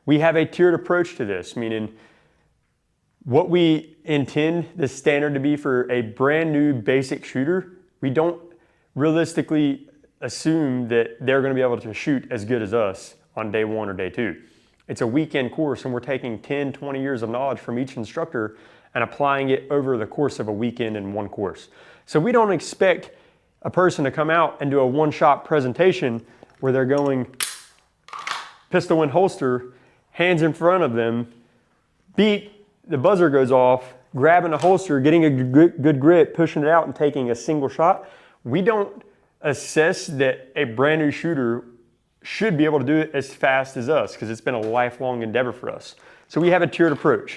We have a tiered approach to this, meaning what we intend the standard to be for a brand new basic shooter, we don't realistically assume that they're going to be able to shoot as good as us on day one or day two. It's a weekend course and we're taking 10, 20 years of knowledge from each instructor and applying it over the course of a weekend in one course. So we don't expect a person to come out and do a one-shot presentation where they're going pistol and holster, hands in front of them, beat, the buzzer goes off, grabbing a holster, getting a good grip, pushing it out and taking a single shot. We don't assess that a brand new shooter should be able to do it as fast as us because it's been a lifelong endeavor for us. So we have a tiered approach.